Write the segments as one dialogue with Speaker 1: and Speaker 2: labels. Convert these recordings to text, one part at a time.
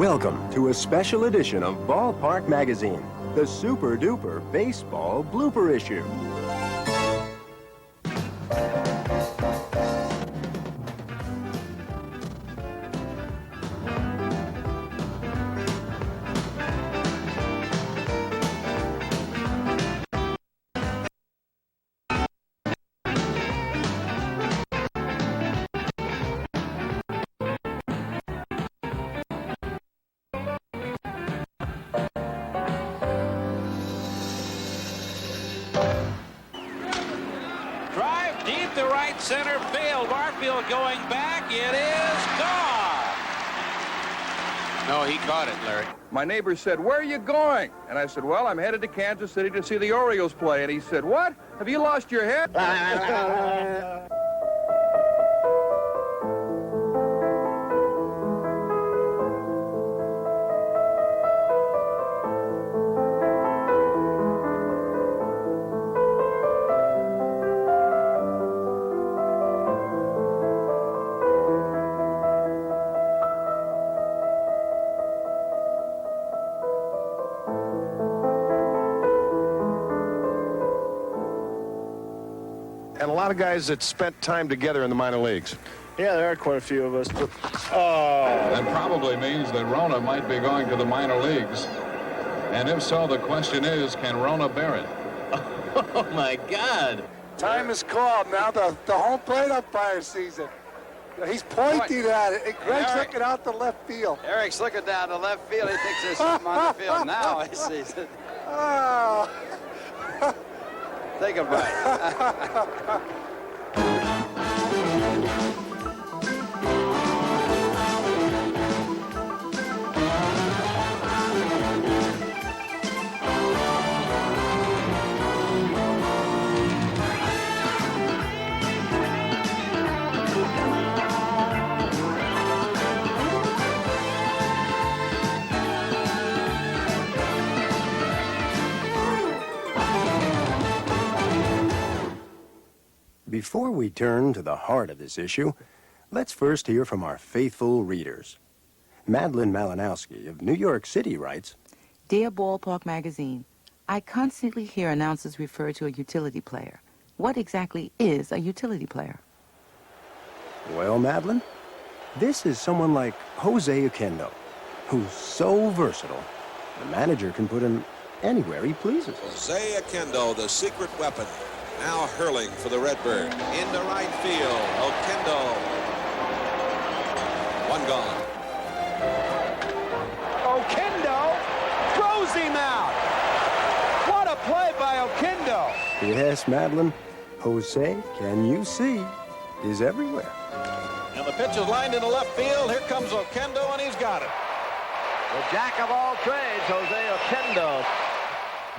Speaker 1: Welcome to a special edition of Ballpark Magazine, the Super Duper Baseball Blooper Issue.
Speaker 2: Deep to right center field. Barfield going back. It is gone.
Speaker 3: No, he caught it, Larry.
Speaker 4: My neighbor said, "Where are you going?" And I said, "Well, I'm headed to Kansas City to see the Orioles play." And he said, "What? Have you lost your head?"
Speaker 5: And a lot of guys that spent time together in the minor leagues.
Speaker 6: Yeah, there are quite a few of us, but...
Speaker 7: That probably means that Rona might be going to the minor leagues. And if so, the question is, can Rona bear it?
Speaker 3: Oh, my God.
Speaker 8: Time is called now. The home plate umpire sees it. He's pointing at it. Greg's looking out the left field.
Speaker 9: Eric's looking down the left field. He thinks there's something on the field. Now he sees it.
Speaker 8: Oh.
Speaker 9: Take a bite.
Speaker 1: Before we turn to the heart of this issue, let's first hear from our faithful readers. Madeline Malinowski of New York City writes,
Speaker 10: Dear Ballpark Magazine, I constantly hear announcers refer to a utility player. What exactly is a utility player?
Speaker 1: Well, Madeline, this is someone like Jose Oquendo, who's so versatile, the manager can put him anywhere he pleases.
Speaker 11: Jose Oquendo, the secret weapon, now hurling for the Redbird. Into right field. Oquendo. One gone.
Speaker 8: Oquendo throws him out. What a play by Oquendo.
Speaker 1: Yes, Madeline, Jose, can you see, is everywhere.
Speaker 3: And the pitch is lined into left field. Here comes Oquendo, and he's got it.
Speaker 9: The jack of all trades, Jose Oquendo.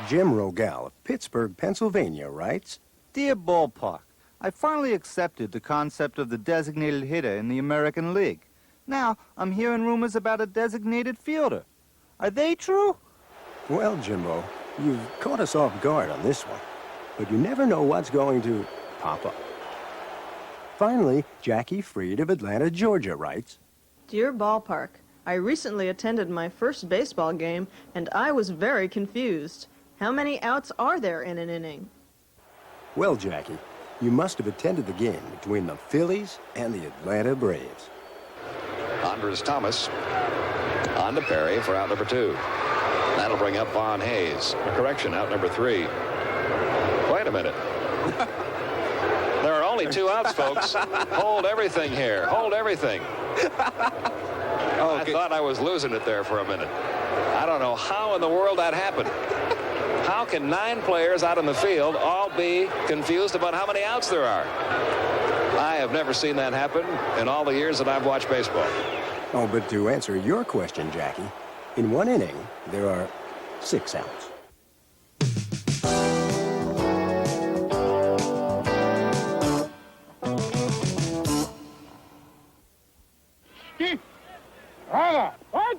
Speaker 1: Jim Rogal of Pittsburgh, Pennsylvania writes,
Speaker 12: Dear Ballpark, I finally accepted the concept of the designated hitter in the American League. Now, I'm hearing rumors about a designated fielder. Are they true?
Speaker 1: Well, Jimbo, you've caught us off guard on this one, but you never know what's going to pop up. Finally, Jackie Freed of Atlanta, Georgia writes,
Speaker 13: Dear Ballpark, I recently attended my first baseball game, and I was very confused. How many outs are there in an inning?
Speaker 1: Well, Jackie, you must have attended the game between the Phillies and the Atlanta Braves.
Speaker 14: Andres Thomas on to Perry for out number 2. That'll bring up Von Hayes. A correction, out number 3. Wait a minute. There are only 2 outs, folks. Hold everything here. Hold everything. I thought I was losing it there for a minute. I don't know how in the world that happened. How can 9 players out in the field all be confused about how many outs there are? I have never seen that happen in all the years that I've watched baseball.
Speaker 1: Oh, but to answer your question, Jackie, in one inning, there are 6 outs.
Speaker 8: What?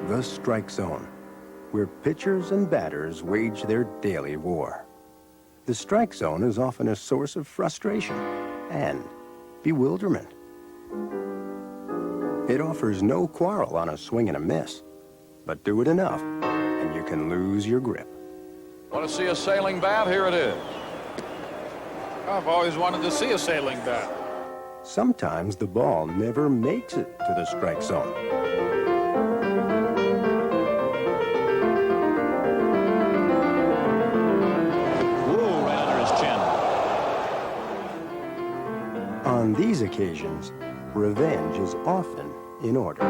Speaker 1: The strike zone, where pitchers and batters wage their daily war. The strike zone is often a source of frustration and bewilderment. It offers no quarrel on a swing and a miss, but do it enough, and you can lose your grip.
Speaker 3: Want to see a sailing bat? Here it is.
Speaker 4: I've always wanted to see a sailing bat.
Speaker 1: Sometimes the ball never makes it to the strike zone.
Speaker 3: Ooh, right under his chin.
Speaker 1: On these occasions, revenge is often in order.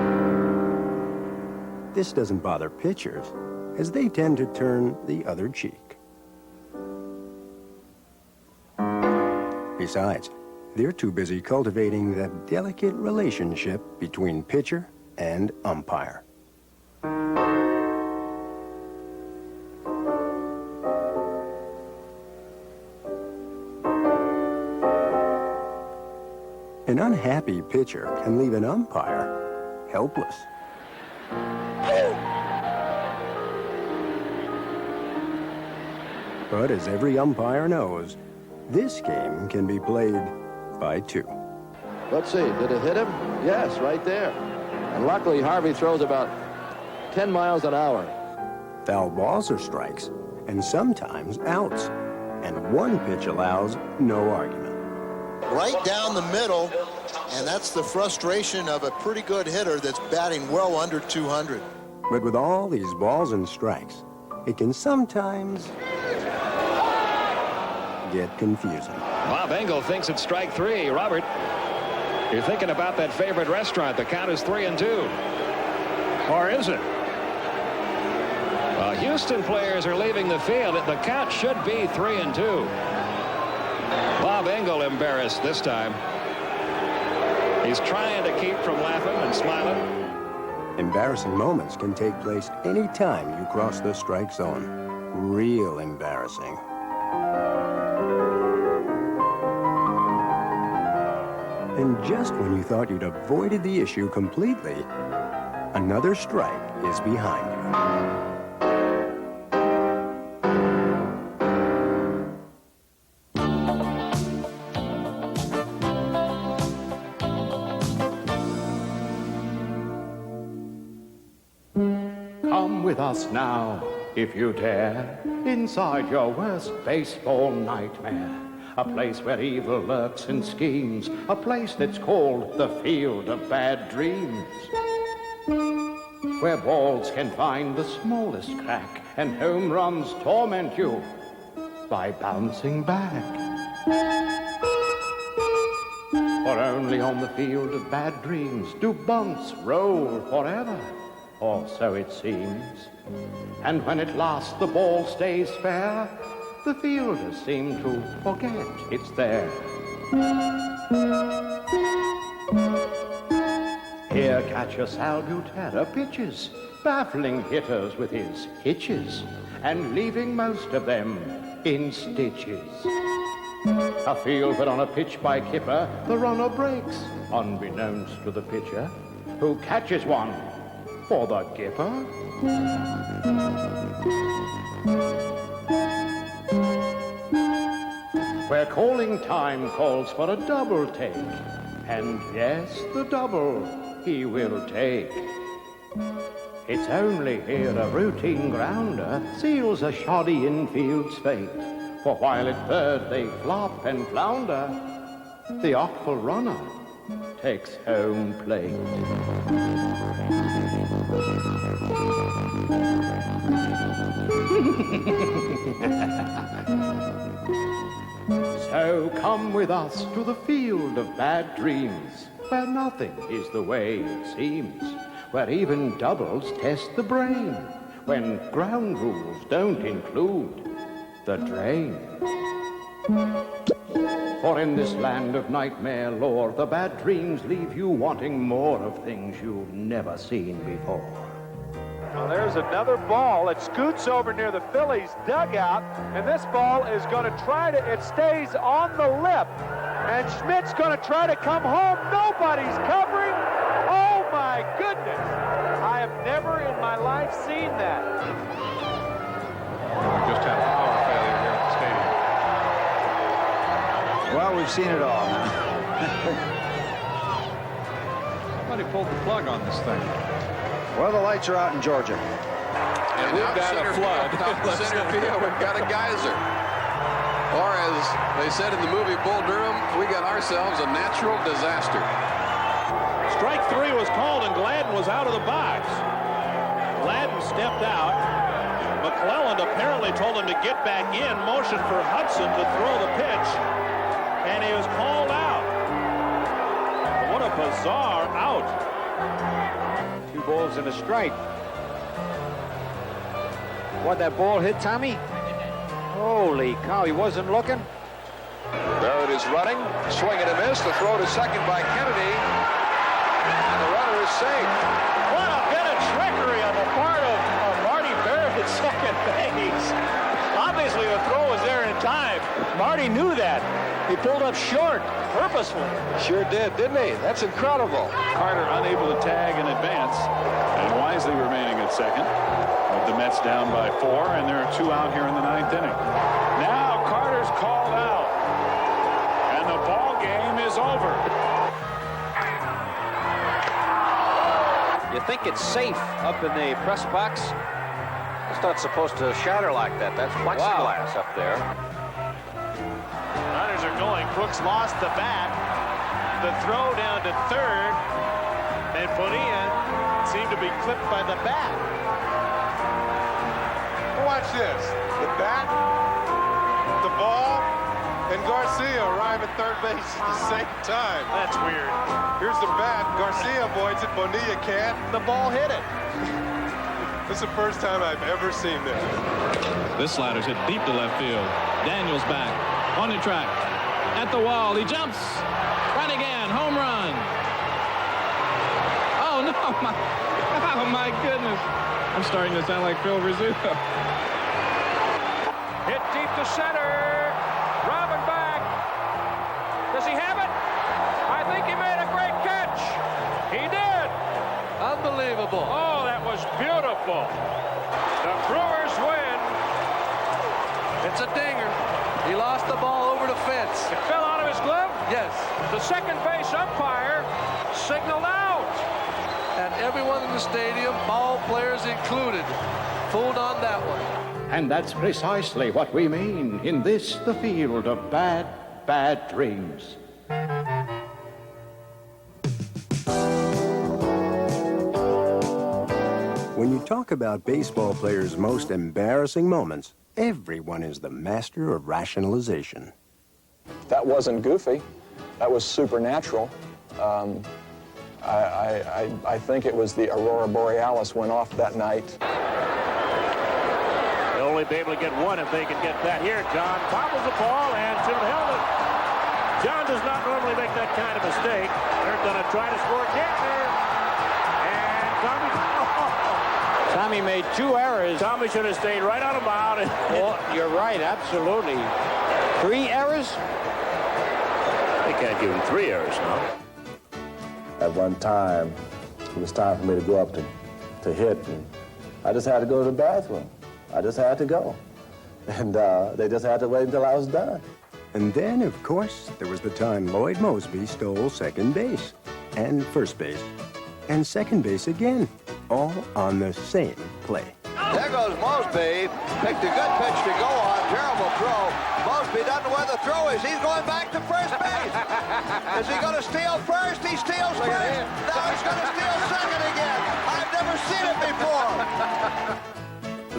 Speaker 1: This doesn't bother pitchers, as they tend to turn the other cheek. Besides, they're too busy cultivating that delicate relationship between pitcher and umpire. An unhappy pitcher can leave an umpire helpless. But as every umpire knows, this game can be played by two.
Speaker 15: Let's see, did it hit him? Yes, right there. And luckily, Harvey throws about 10 miles an hour.
Speaker 1: Foul balls are strikes, and sometimes outs. And one pitch allows no argument.
Speaker 16: Right down the middle, and that's the frustration of a pretty good hitter that's batting well under 200.
Speaker 1: But with all these balls and strikes, it can sometimes get confusing.
Speaker 14: Bob Engel thinks it's strike three. Robert, you're thinking about that favorite restaurant. The count is 3-2. Or is it? Houston players are leaving the field. The count should be 3-2. Bob Engel embarrassed this time. He's trying to keep from laughing and smiling.
Speaker 1: Embarrassing moments can take place any time you cross the strike zone. Real embarrassing. And just when you thought you'd avoided the issue completely, another strike is behind you.
Speaker 17: Come with us now, if you dare, inside your worst baseball nightmare. A place where evil lurks and schemes. A place that's called the Field of Bad Dreams. Where balls can find the smallest crack and home runs torment you by bouncing back. For only on the Field of Bad Dreams do bunts roll forever, or so it seems. And when at last the ball stays fair, the fielders seem to forget it's there. Here catcher Sal Butera pitches, baffling hitters with his hitches, and leaving most of them in stitches. A field put on a pitch by Kipper, the runner breaks, unbeknownst to the pitcher, who catches one for the Gipper. Where calling time calls for a double take, and yes, the double he will take. It's only here a routine grounder seals a shoddy infield's fate, for while at third they flop and flounder, the awful runner takes home plate. So come with us to the Field of Bad Dreams, where nothing is the way it seems, where even doubles test the brain, when ground rules don't include the drain. For in this land of nightmare lore, the bad dreams leave you wanting more of things you've never seen before.
Speaker 18: Well, there's another ball. It scoots over near the Phillies' dugout, and this ball is going to try to, it stays on the lip, and Schmidt's going to try to come home. Nobody's covering. Oh, my goodness. I have never in my life seen that.
Speaker 3: We just had a power failure here at the stadium.
Speaker 12: we've seen it all now.
Speaker 18: Somebody pulled the plug on this thing.
Speaker 12: Well, the lights are out in Georgia.
Speaker 3: And we've got a flood. Center field, we've got a geyser. Or as they said in the movie Bull Durham, we got ourselves a natural disaster.
Speaker 2: Strike three was called, and Gladden was out of the box. Gladden stepped out. McClelland apparently told him to get back in, motion for Hudson to throw the pitch, and he was called out. What a bizarre out.
Speaker 17: 2 balls and a strike. What, that ball hit Tommy? Holy cow, he wasn't looking.
Speaker 3: Barrett is running, swing and a miss. The throw to second by Kennedy, and the runner is safe.
Speaker 2: What a bit of trickery on the part of Marty Barrett at second base. Obviously, the throw was there in time. Marty knew that. He pulled up short, purposefully.
Speaker 3: Sure did, didn't he? That's incredible.
Speaker 7: Carter unable to tag in advance, and Wisely remaining at second. With the Mets down by 4, and there are 2 out here in the 9th inning. Now Carter's called out, and the ball game is over.
Speaker 9: You think it's safe up in the press box? It's not supposed to shatter like that. That's plexiglass up there.
Speaker 2: Runners are going. Brooks lost the bat. The throw down to third. And Bonilla seemed to be clipped by the bat.
Speaker 8: Watch this. The bat, the ball, and Garcia arrive at third base at the same time.
Speaker 2: That's weird.
Speaker 8: Here's the bat. Garcia avoids it. Bonilla can't. The ball hit it. This is the first time I've ever seen this.
Speaker 19: This slider's hit deep to left field. Daniels back. On the track. At the wall. He jumps. Right again. Home run. Oh, no. Oh, my goodness. I'm starting to sound like Phil Rizzuto.
Speaker 2: Hit deep to center. Robin back. Does he have it? I think he made a great catch. He did. Unbelievable. Oh, that was beautiful. The Brewers win. It's a dinger. He lost the ball over the fence. It fell out of his glove? Yes. The second base umpire signaled out. And everyone in the stadium, ball players included, fooled on that one.
Speaker 17: And that's precisely what we mean in this, the field of bad, bad dreams.
Speaker 1: When you talk about baseball players' most embarrassing moments, everyone is the master of rationalization.
Speaker 20: That wasn't goofy. That was supernatural. I think it was the Aurora Borealis went off that night.
Speaker 2: They'll only be able to get one if they can get that. Here, John bobbles the ball and to hell. John does not normally make that kind of mistake. They're going to try to score Kentner. And
Speaker 17: Tommy made 2 errors.
Speaker 2: Tommy should have stayed right on the mound.
Speaker 17: Well, you're right, absolutely. 3 errors?
Speaker 2: They can't give him 3 errors now.
Speaker 21: At one time, it was time for me to go up to hit, and I just had to go to the bathroom. I just had to go. And they just had to wait until I was done.
Speaker 1: And then, of course, there was the time Lloyd Mosby stole second base, and first base, and second base again, all on the same play.
Speaker 9: There goes Mosby. Picked a good pitch to go on. Terrible throw. Mosby doesn't know where the throw is. He's going back to first base. Is he going to steal first? He steals first. Now he's going to steal second again. I've never seen it before.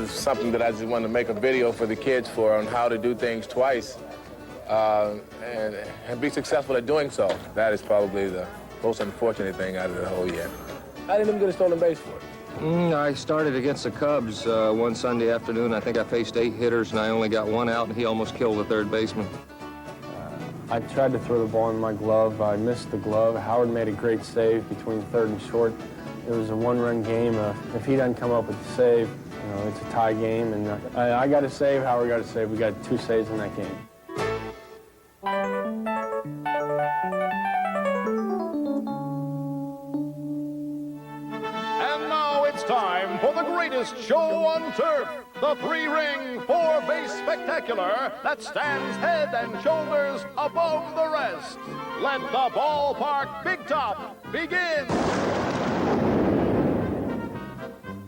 Speaker 22: This is something that I just wanted to make a video for the kids for on how to do things twice and be successful at doing so. That is probably the most unfortunate thing out of the whole year. I didn't even get a stolen base for it.
Speaker 23: I started against the Cubs one Sunday afternoon. I think I faced 8 hitters, and I only got 1 out, and he almost killed the third baseman.
Speaker 6: I tried to throw the ball in my glove. I missed the glove. Howard made a great save between third and short. It was a 1-run game. If he doesn't come up with the save, it's a tie game. And I got a save. Howard got a save. We got 2 saves in that game.
Speaker 5: time for the greatest show on turf, the three-ring, four-base spectacular that stands head and shoulders above the rest. Let the ballpark Big Top begin.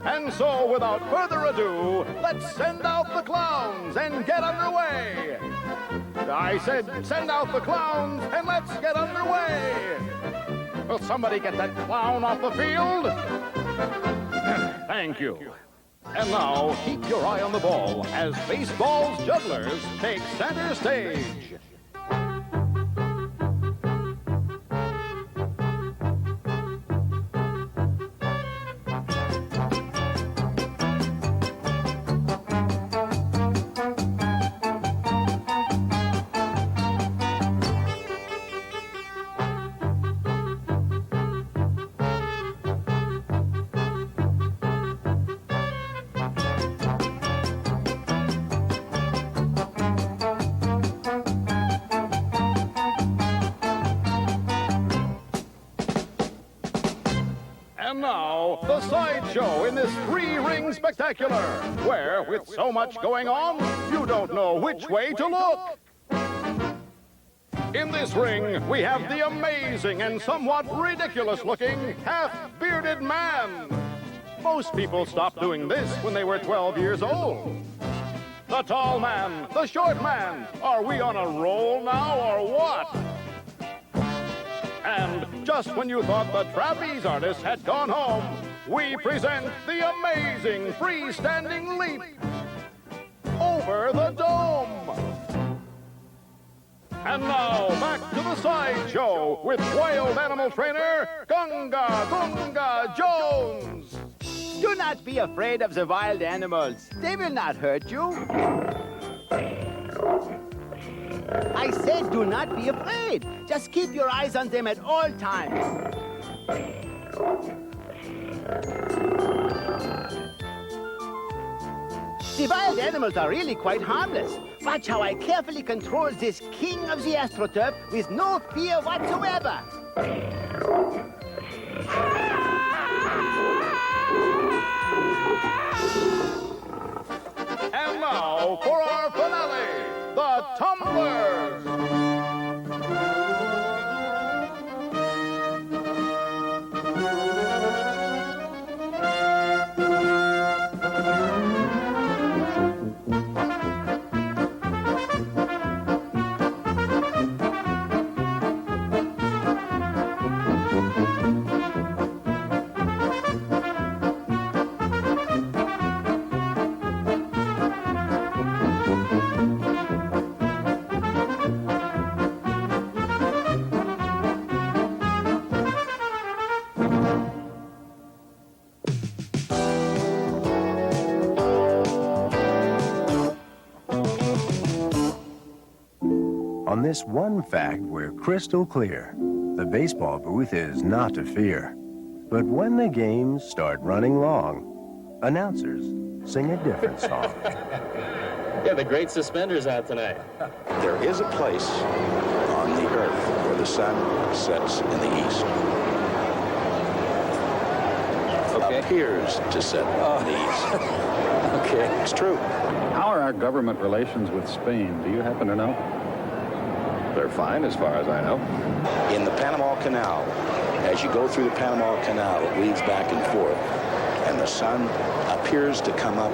Speaker 5: And so, without further ado, let's send out the clowns and get underway. I said, send out the clowns and let's get underway. Will somebody get that clown off the field? Thank you. And now, keep your eye on the ball as baseball's jugglers take center stage. And now, the sideshow in this three-ring spectacular, where, with so much going on, you don't know which way to look. In this ring, we have the amazing and somewhat ridiculous-looking half-bearded man. Most people stopped doing this when they were 12 years old. The tall man, the short man, are we on a roll now or what? And just when you thought the trapeze artist had gone home, we present the amazing freestanding leap over the dome. And now, back to the sideshow with wild animal trainer Gunga Gunga Jones.
Speaker 10: Do not be afraid of the wild animals. They will not hurt you. I said do not be afraid. Just keep your eyes on them at all times. The wild animals are really quite harmless. Watch how I carefully control this king of the AstroTurf with no fear whatsoever.
Speaker 5: And now for our finale, the Tumblers.
Speaker 1: On this one fact, we're crystal clear. The baseball booth is not to fear. But when the games start running long, announcers sing a different song.
Speaker 11: Yeah, the great suspenders out tonight.
Speaker 24: There is a place on the earth where the sun sets in the east. Okay. Appears to set in the east.
Speaker 25: Okay.
Speaker 24: It's true.
Speaker 25: How are our government relations with Spain? Do you happen to know?
Speaker 24: They're fine as far as I know. In the Panama Canal, as you go through the Panama Canal, it weaves back and forth, and the sun appears to come up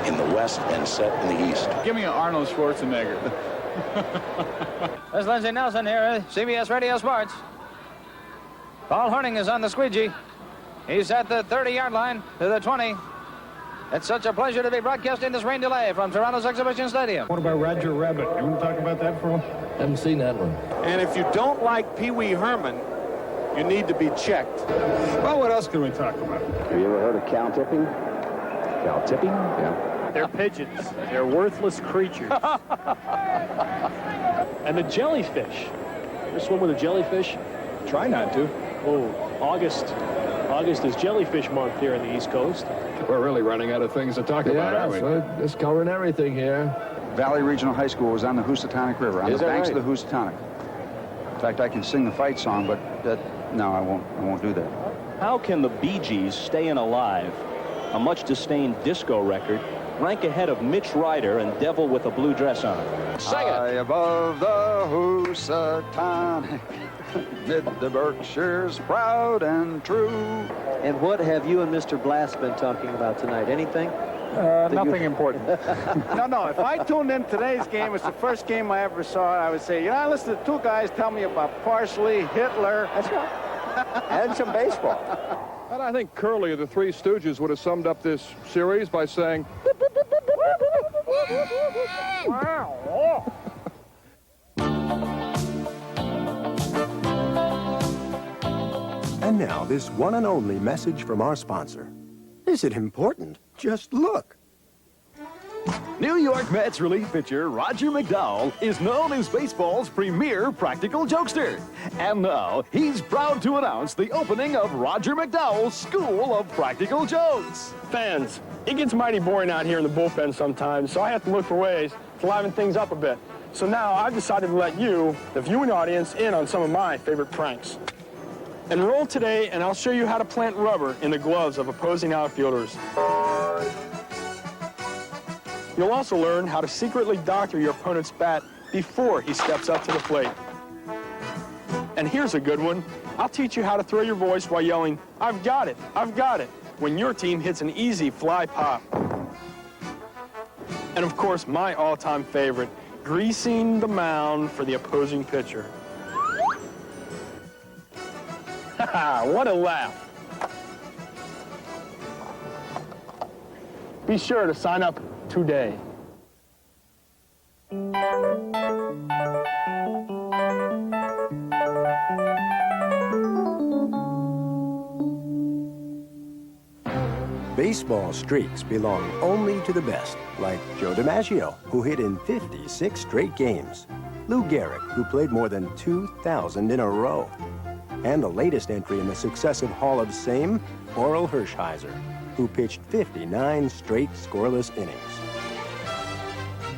Speaker 24: in the west and set in the east.
Speaker 25: Give me an Arnold Schwarzenegger.
Speaker 26: This is Lindsey Nelson here, CBS Radio Sports. Paul Horning is on the squeegee. He's at the 30-yard line to the 20. It's such a pleasure to be broadcasting this rain delay from Toronto's Exhibition Stadium.
Speaker 25: What about Roger Rabbit? You want to talk about that for a while?
Speaker 11: Haven't seen that one.
Speaker 18: And if you don't like Pee Wee Herman, you need to be checked.
Speaker 25: Well, what else can we talk about?
Speaker 27: Have you ever heard of cow tipping? Cow tipping? Yeah.
Speaker 28: They're pigeons. They're worthless creatures. And the jellyfish. Ever swim with a jellyfish?
Speaker 25: Try not to.
Speaker 28: Oh, August is jellyfish month here in the East Coast.
Speaker 25: We're really running out of things to talk about, aren't we?
Speaker 15: Yeah, just covering everything here.
Speaker 29: Valley Regional High School was on the Housatonic River, on the banks of the Housatonic. In fact, I can sing the fight song, but no, I won't do that.
Speaker 3: How can the Bee Gees, Stayin' Alive, a much-disdained disco record, rank ahead of Mitch Ryder and Devil with a Blue Dress On?
Speaker 29: Sing it. High above the Housatonic, mid the Berkshires, proud and true.
Speaker 4: And what have you and Mr. Blast been talking about tonight? Anything?
Speaker 28: Nothing important.
Speaker 18: No, if I tuned in today's game, it's the first game I ever saw, I would say, you know, I listened to two guys tell me about parsley, Hitler. That's right.
Speaker 10: And some baseball.
Speaker 7: And I think Curly of the Three Stooges would have summed up this series by saying,
Speaker 1: And now, this one and only message from our sponsor. Is it important? Just look.
Speaker 8: New York Mets relief pitcher Roger McDowell is known as baseball's premier practical jokester. And now, he's proud to announce the opening of Roger McDowell's School of Practical Jokes.
Speaker 6: Fans, it gets mighty boring out here in the bullpen sometimes, so I have to look for ways to liven things up a bit. So now I've decided to let you, the viewing audience, in on some of my favorite pranks. Enroll today, and I'll show you how to plant rubber in the gloves of opposing outfielders. You'll also learn how to secretly doctor your opponent's bat before he steps up to the plate. And here's a good one. I'll teach you how to throw your voice while yelling, "I've got it, I've got it," when your team hits an easy fly pop. And of course, my all-time favorite, greasing the mound for the opposing pitcher. What a laugh. Be sure to sign up today.
Speaker 1: Baseball streaks belong only to the best, like Joe DiMaggio, who hit in 56 straight games, Lou Gehrig, who played more than 2,000 in a row, and the latest entry in the successive Hall of Fame, Orel Hershiser, who pitched 59 straight scoreless innings.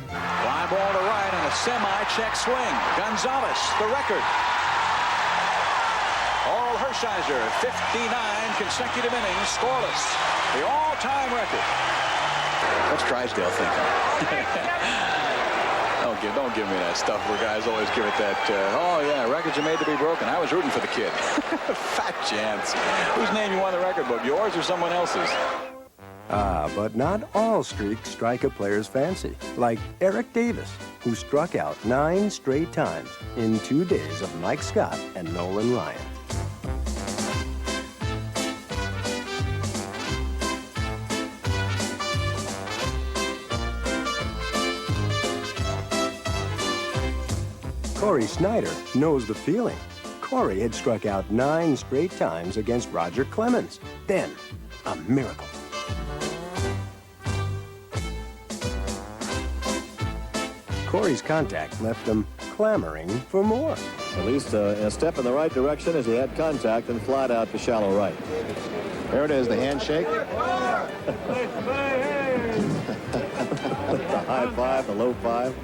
Speaker 12: Fly ball to right and a semi-check swing. Gonzalez, the record. Orel Hershiser, 59 consecutive innings scoreless. The all-time record.
Speaker 24: What's Drysdale thinking? Don't give me that stuff where guys always give it that, oh yeah, records are made to be broken. I was rooting for the kid. Fat chance. Whose name you want in the record book, yours or someone else's?
Speaker 1: But not all streaks strike a player's fancy, like Eric Davis, who struck out 9 straight times in 2 days of Mike Scott and Nolan Ryan. Corey Snyder knows the feeling. Corey had struck out 9 straight times against Roger Clemens. Then, a miracle. Corey's contact left them clamoring for more.
Speaker 13: At least a step in the right direction as he had contact and flied out to shallow right. There it is, the handshake. The high five, the low five.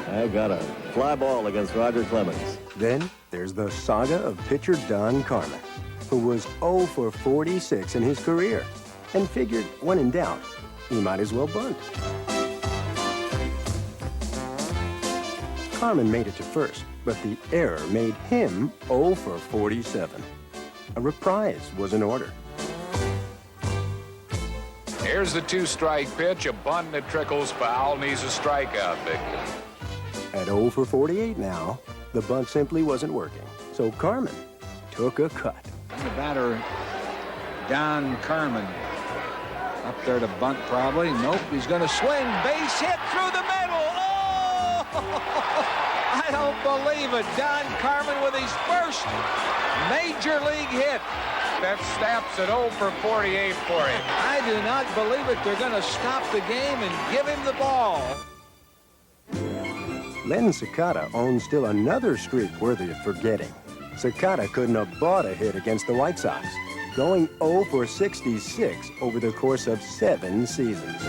Speaker 13: I got a fly ball against Roger Clemens.
Speaker 1: Then there's the saga of pitcher Don Carmen, who was 0 for 46 in his career and figured when in doubt, he might as well bunt. Carmen made it to first, but the error made him 0 for 47. A reprise was in order.
Speaker 2: Here's the 2-strike pitch, a bunt that trickles foul, and he's a strikeout victim.
Speaker 1: At 0 for 48 now, the bunt simply wasn't working, so Carmen took a cut.
Speaker 14: The batter, Don Carmen, up there to bunt probably. Nope, he's going to swing. Base hit through the middle. Oh! I don't believe it. Don Carmen with his first major league hit.
Speaker 2: That snaps at 0 for 48 for him.
Speaker 14: I do not believe it. They're going to stop the game and give him the ball.
Speaker 1: Len Sakata owns still another streak worthy of forgetting. Sakata couldn't have bought a hit against the White Sox, going 0 for 66 over the course of 7 seasons.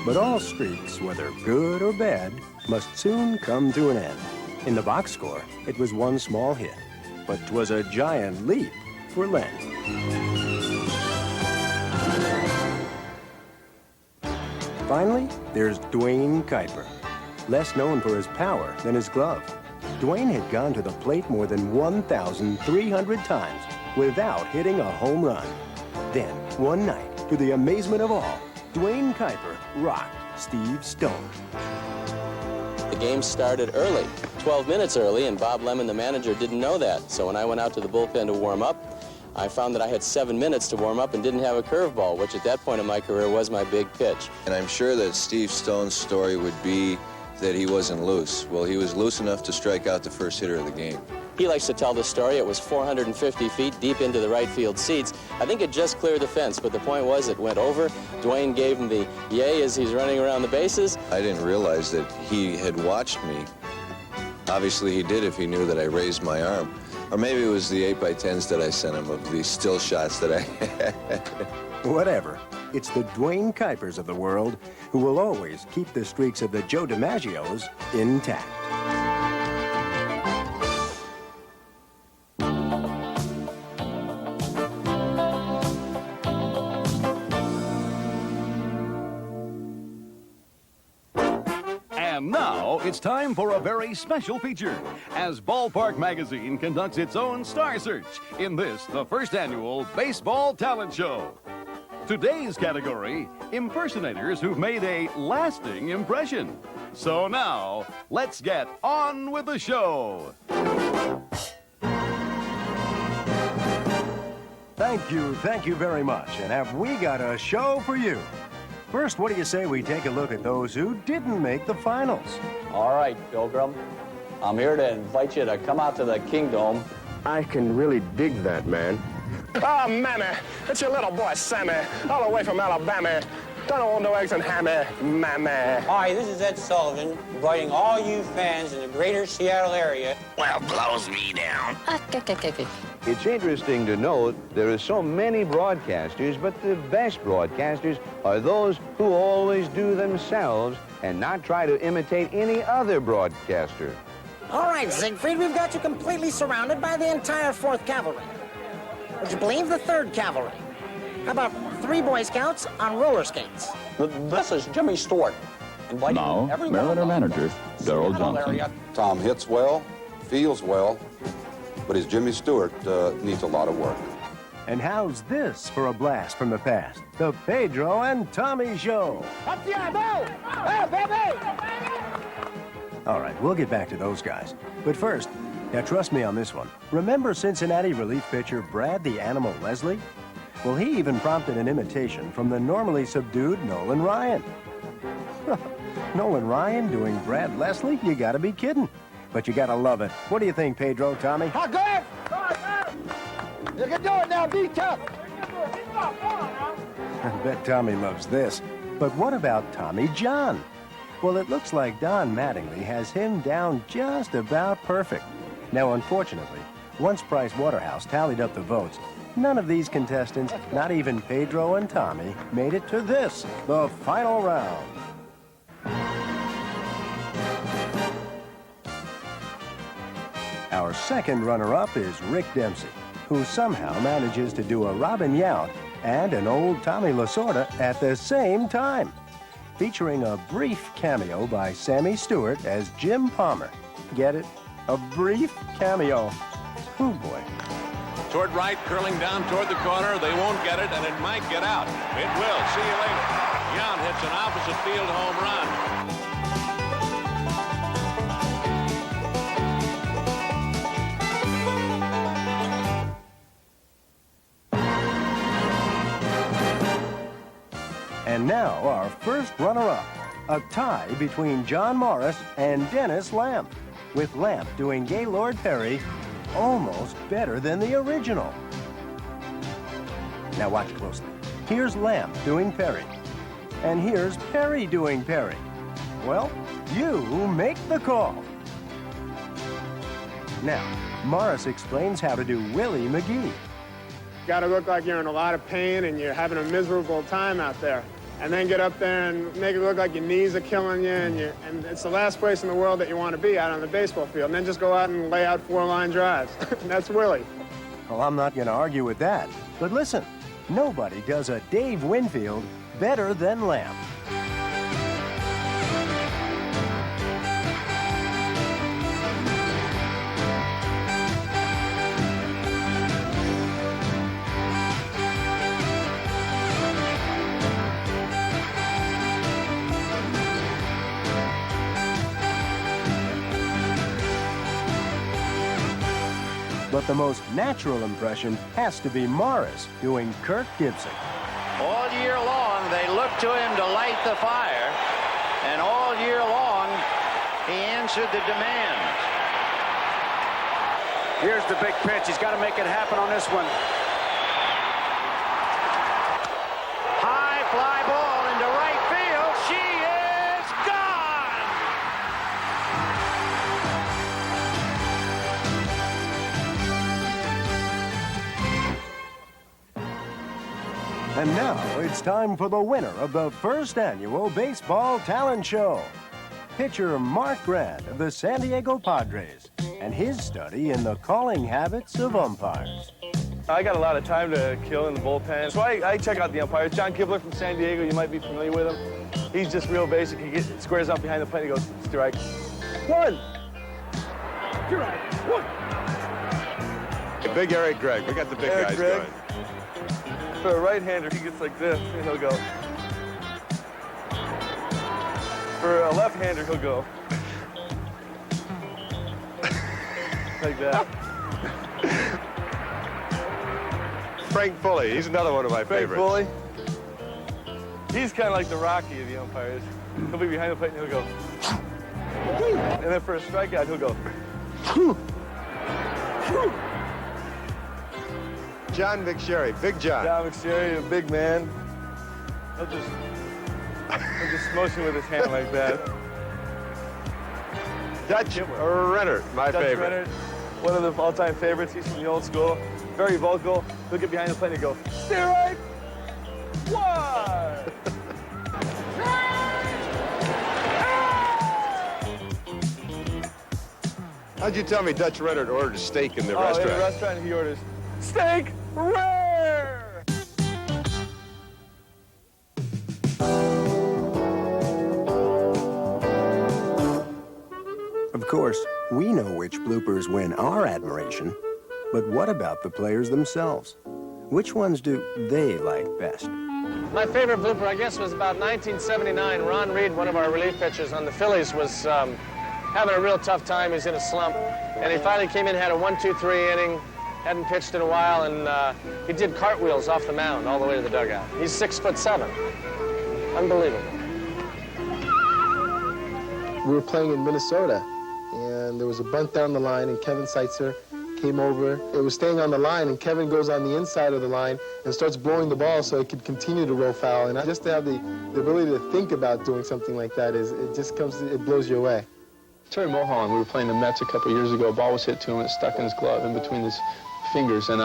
Speaker 1: But all streaks, whether good or bad, must soon come to an end. In the box score, it was 1 small hit. but 'twas a giant leap for Len. Finally, there's Duane Kuiper, less known for his power than his glove. Duane had gone to the plate more than 1,300 times without hitting a home run. Then, one night, to the amazement of all, Duane Kuiper rocked Steve Stone.
Speaker 11: The game started early, 12 minutes early, and Bob Lemon, the manager, didn't know that. So when I went out to the bullpen to warm up, I found that I had 7 minutes to warm up and didn't have a curveball, which at that point in my career was my big pitch.
Speaker 5: And I'm sure that Steve Stone's story would be that he wasn't loose. Well, he was loose enough to strike out the first hitter of the game.
Speaker 11: He likes to tell the story. It was 450 feet deep into the right field seats. I think it just cleared the fence, but the point was it went over. Duane gave him the yay as he's running around the bases.
Speaker 5: I didn't realize that he had watched me. Obviously, he did if he knew that I raised my arm. Or maybe it was the 8x10s that I sent him of these still shots that I had.
Speaker 1: Whatever. It's the Duane Kuipers of the world who will always keep the streaks of the Joe DiMaggios intact.
Speaker 8: And now it's time for a very special feature as Ballpark Magazine conducts its own star search in this, the first annual Baseball Talent Show. Today's category, impersonators who've made a lasting impression. So now, let's get on with the show.
Speaker 1: Thank you very much. And have we got a show for you? First, what do you say we take a look at those who didn't make the finals?
Speaker 9: All right, Pilgrim. I'm here to invite you to come out to the Kingdom.
Speaker 16: I can really dig that, man.
Speaker 17: Oh, mammy, it's your little boy, Sammy, all the way from Alabama. Don't want no eggs and hammy, mammy.
Speaker 19: Hi, this is Ed Sullivan, inviting all you fans in the greater Seattle area.
Speaker 20: Well, close me down.
Speaker 21: It's interesting to note there are so many broadcasters, but the best broadcasters are those who always do themselves and not try to imitate any other broadcaster.
Speaker 20: All right, Siegfried, we've got you completely surrounded by the entire 4th Cavalry. Would you believe the 3rd Cavalry? How about 3 Boy Scouts on roller skates?
Speaker 19: This is Jimmy Stewart, inviting everyone.
Speaker 22: Mariner manager, Darrell Johnson.
Speaker 23: Tom hits well, feels well, but his Jimmy Stewart needs a lot of work.
Speaker 1: And how's this for a blast from the past? The Pedro and Tommy Show.
Speaker 20: Hey, baby!
Speaker 1: All right, we'll get back to those guys. But first, now trust me on this one. Remember Cincinnati relief pitcher Brad the Animal Leslie? Well, he even prompted an imitation from the normally subdued Nolan Ryan. Nolan Ryan doing Brad Leslie? You gotta be kidding. But you gotta love it. What do you think, Pedro, Tommy?
Speaker 20: Oh, good! You can do it now, be tough!
Speaker 1: I bet Tommy loves this. But what about Tommy John? Well, it looks like Don Mattingly has him down just about perfect. Now, unfortunately, once Price Waterhouse tallied up the votes, none of these contestants, not even Pedro and Tommy, made it to this, the final round. Our second runner-up is Rick Dempsey, who somehow manages to do a Robin Yount and an old Tommy Lasorda at the same time, featuring a brief cameo by Sammy Stewart as Jim Palmer. Get it? A brief cameo. Oh, boy.
Speaker 12: Toward right, curling down toward the corner. They won't get it, and it might get out. It will. See you later. Yount hits an opposite field home run.
Speaker 1: And now, our first runner-up, a tie between John Morris and Dennis Lamp, with Lamp doing Gaylord Perry almost better than the original. Now watch closely. Here's Lamp doing Perry, and here's Perry doing Perry. Well, you make the call. Now, Morris explains how to do Willie McGee.
Speaker 18: Got to look like you're in a lot of pain and you're having a miserable time out there.
Speaker 6: and then get up there and make it look like your knees are killing you, and it's the last place in the world that you want to be, out on the baseball field, and then just go out and lay out 4-line drives. That's Willie.
Speaker 1: Well, I'm not going to argue with that. But listen, nobody does a Dave Winfield better than Lamp. But the most natural impression has to be Morris doing Kirk Gibson.
Speaker 3: All year long, they look to him to light the fire, and all year long, he answered the demand.
Speaker 18: Here's the big pitch. He's got to make it happen on this one.
Speaker 3: High fly ball into right field. She is gone!
Speaker 1: And now it's time for the winner of the first annual Baseball Talent Show. Pitcher Mark Grant of the San Diego Padres and his study in the calling habits of umpires.
Speaker 6: I got a lot of time to kill in the bullpen, so I check out the umpires. John Kibler from San Diego, you might be familiar with him. He's just real basic. He squares up behind the plate and he goes, strike. One. Strike. One.
Speaker 23: Big Eric Gregg. We got the big guys going.
Speaker 6: For a right-hander, he gets like this, and he'll go. For a left-hander, he'll go. Like that.
Speaker 23: Frank Bully. He's another one of my favorites.
Speaker 6: Bully. He's kind of like the Rocky of the umpires. He'll be behind the plate, and he'll go. And then for a strikeout, he'll go.
Speaker 23: John McSherry, Big John.
Speaker 6: John McSherry, a big man. He'll just motion with his hand like that.
Speaker 23: Dutch Renner, my favorite.
Speaker 6: Renner, one of the all-time favorites. He's from the old school. Very vocal. He'll get behind the plate and go, strike one.
Speaker 23: How'd you tell me Dutch Renner ordered a steak in the restaurant?
Speaker 6: In the restaurant, he orders steak rare.
Speaker 1: Of course, we know which bloopers win our admiration, but what about the players themselves? Which ones do they like best?
Speaker 6: My favorite blooper, I guess, was about 1979. Ron Reed, one of our relief pitchers on the Phillies, was having a real tough time. He was in a slump, and he finally came in, had a 1-2-3 inning, hadn't pitched in a while, and he did cartwheels off the mound all the way to the dugout. He's 6'7". Unbelievable.
Speaker 4: We were playing in Minnesota, and there was a bunt down the line, and Kevin Seitzer came over. It was staying on the line, and Kevin goes on the inside of the line and starts blowing the ball so it could continue to roll foul. And just to have the ability to think about doing something like that it blows you away. Terry Mulholland, we were playing the Mets a couple years ago. A ball was hit to him and it stuck in his glove in between his fingers. And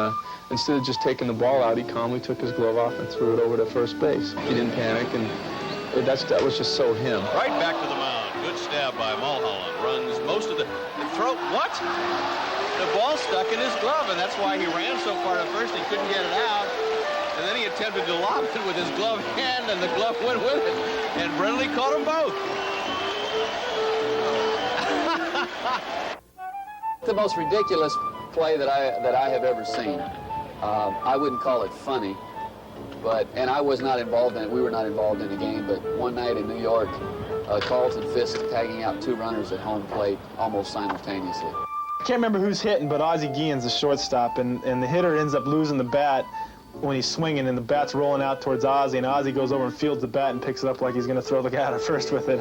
Speaker 4: instead of just taking the ball out, he calmly took his glove off and threw it over to first base. He didn't panic, and that was just so him.
Speaker 12: Right back to the mound. Good stab by Mulholland. Runs most of the throw. What? The ball stuck in his glove, and that's why he ran so far at first he couldn't get it out. And then he attempted to lob it with his glove hand, and the glove went with it. And Brindley caught them both.
Speaker 10: The most ridiculous play that I have ever seen. I wouldn't call it funny, and I was not involved in it. We were not involved in the game, but one night in New York, Carlton Fisk tagging out 2 runners at home plate almost simultaneously.
Speaker 6: I can't remember who's hitting, but Ozzie Guillen's the shortstop, and the hitter ends up losing the bat when he's swinging, and the bat's rolling out towards Ozzie, and Ozzie goes over and fields the bat and picks it up like he's going to throw the guy out at first with it.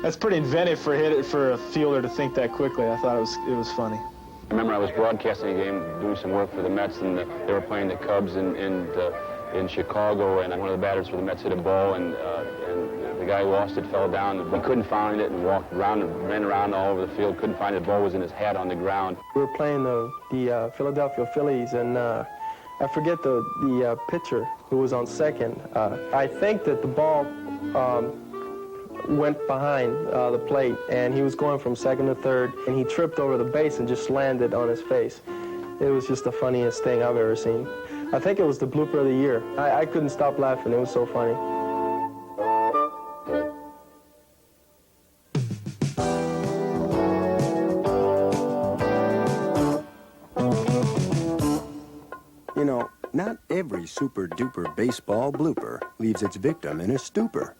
Speaker 6: That's pretty inventive for a fielder to think that quickly. I thought it was funny.
Speaker 15: I remember I was broadcasting a game, doing some work for the Mets, and they were playing the Cubs in Chicago, and one of the batters for the Mets hit a ball, and the guy who lost it fell down. We couldn't find it and walked around and ran around all over the field. Couldn't find it. The ball was in his hat on the ground.
Speaker 6: We were playing the Philadelphia Phillies, and I forget the pitcher who was on second. I think that the ball went behind the plate, and he was going from second to third, and he tripped over the base and just landed on his face. It was just the funniest thing I've ever seen. I think it was the blooper of the year. I couldn't stop laughing. It was so funny.
Speaker 1: You know, not every super-duper baseball blooper leaves its victim in a stupor,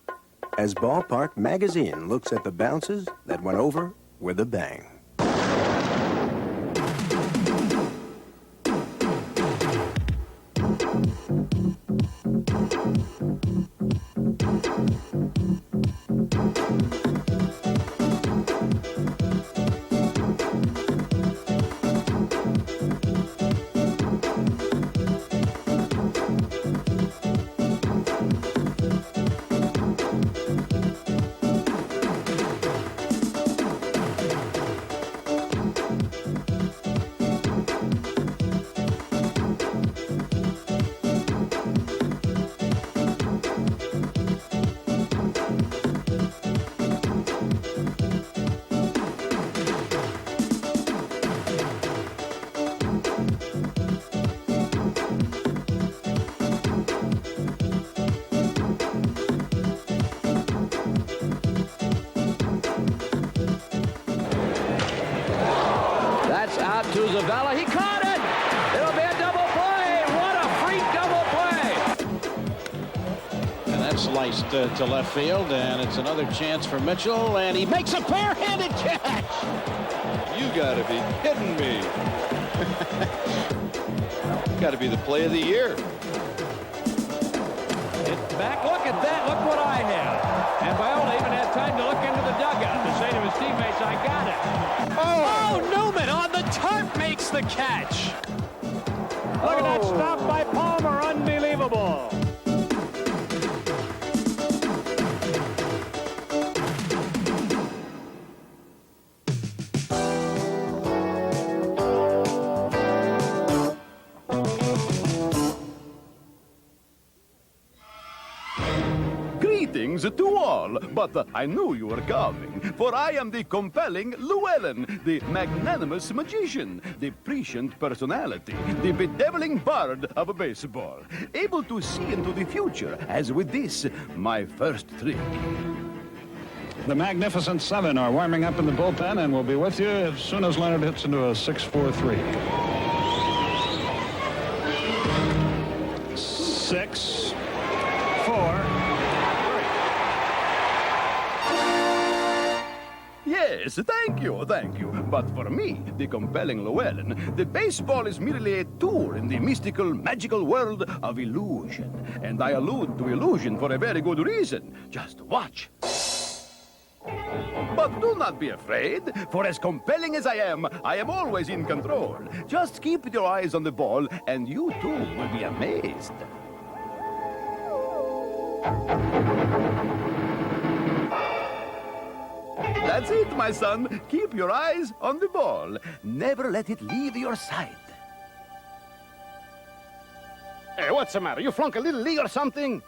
Speaker 1: as Ballpark Magazine looks at the bounces that went over with a bang.
Speaker 2: Out to Zavala. He caught it! It'll be a double play! What a freak double play!
Speaker 7: And that's sliced to left field, and it's another chance for Mitchell, and he makes a bare-handed catch!
Speaker 12: You gotta be kidding me. Gotta be the play of the year.
Speaker 2: It's back. Look at that. Look what I have. And Viola even had time to look into the dugout to say to his teammates, I got it. Oh, Newman on the tarp makes the catch. Look at that stop by Palmer. Unbelievable.
Speaker 8: Greetings to all, but I knew you were coming, for I am the compelling Llewellyn, the magnanimous magician, the prescient personality, the bedeviling bard of baseball, able to see into the future, as with this, my first trick.
Speaker 14: The Magnificent Seven are warming up in the bullpen and will be with you as soon as Leonard hits into a 6-4-3. 6, 4.
Speaker 8: Yes, thank you. But for me, the compelling Llewellyn, the baseball is merely a tour in the mystical, magical world of illusion. And I allude to illusion for a very good reason. Just watch. But do not be afraid, for as compelling as I am always in control. Just keep your eyes on the ball, and you too will be amazed. That's it, my son. Keep your eyes on the ball. Never let it leave your sight. Hey, what's the matter? You flunk a little league or something?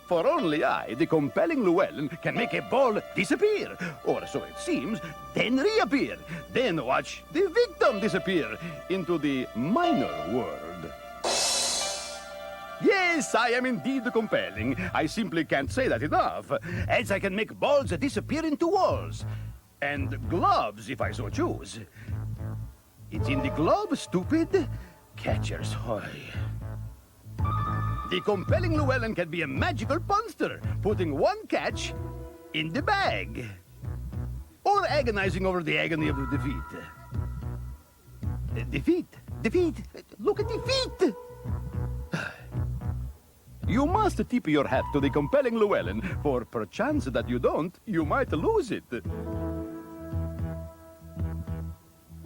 Speaker 8: For only I, the compelling Llewellyn, can make a ball disappear, or so it seems, then reappear. Then watch the victim disappear into the minor world. Yes, I am indeed compelling. I simply can't say that enough, as I can make balls disappear into walls. And gloves, if I so choose. It's in the glove, stupid. Catcher's hoy. The compelling Llewellyn can be a magical punster, putting one catch in the bag. Or agonizing over the agony of defeat. Defeat. Look at defeat. You must tip your hat to the compelling Llewellyn, for perchance that you don't, you might lose it.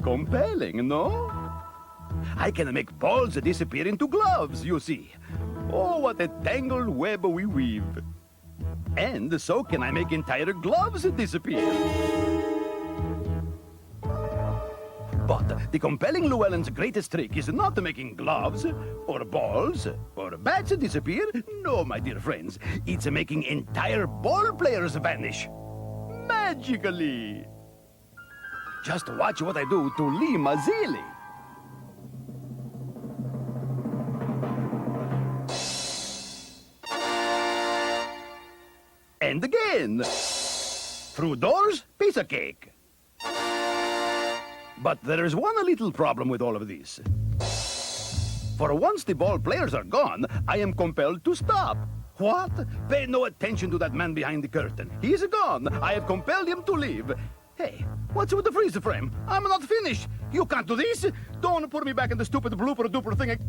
Speaker 8: Compelling, no? I can make balls disappear into gloves, you see. Oh, what a tangled web we weave. And so can I make entire gloves disappear. But
Speaker 5: not. The compelling Llewellyn's greatest trick is not making gloves, or balls, or bats disappear. No, my dear friends. It's making entire ball players vanish. Magically. Just watch what I do to Lee Mazzilli. And again. Through doors, piece of cake. But there is one little problem with all of this. For once the ball players are gone, I am compelled to stop. What? Pay no attention to that man behind the curtain. He is gone. I have compelled him to leave. Hey, what's with the freeze frame? I'm not finished. You can't do this. Don't put me back in the stupid blooper duper thing.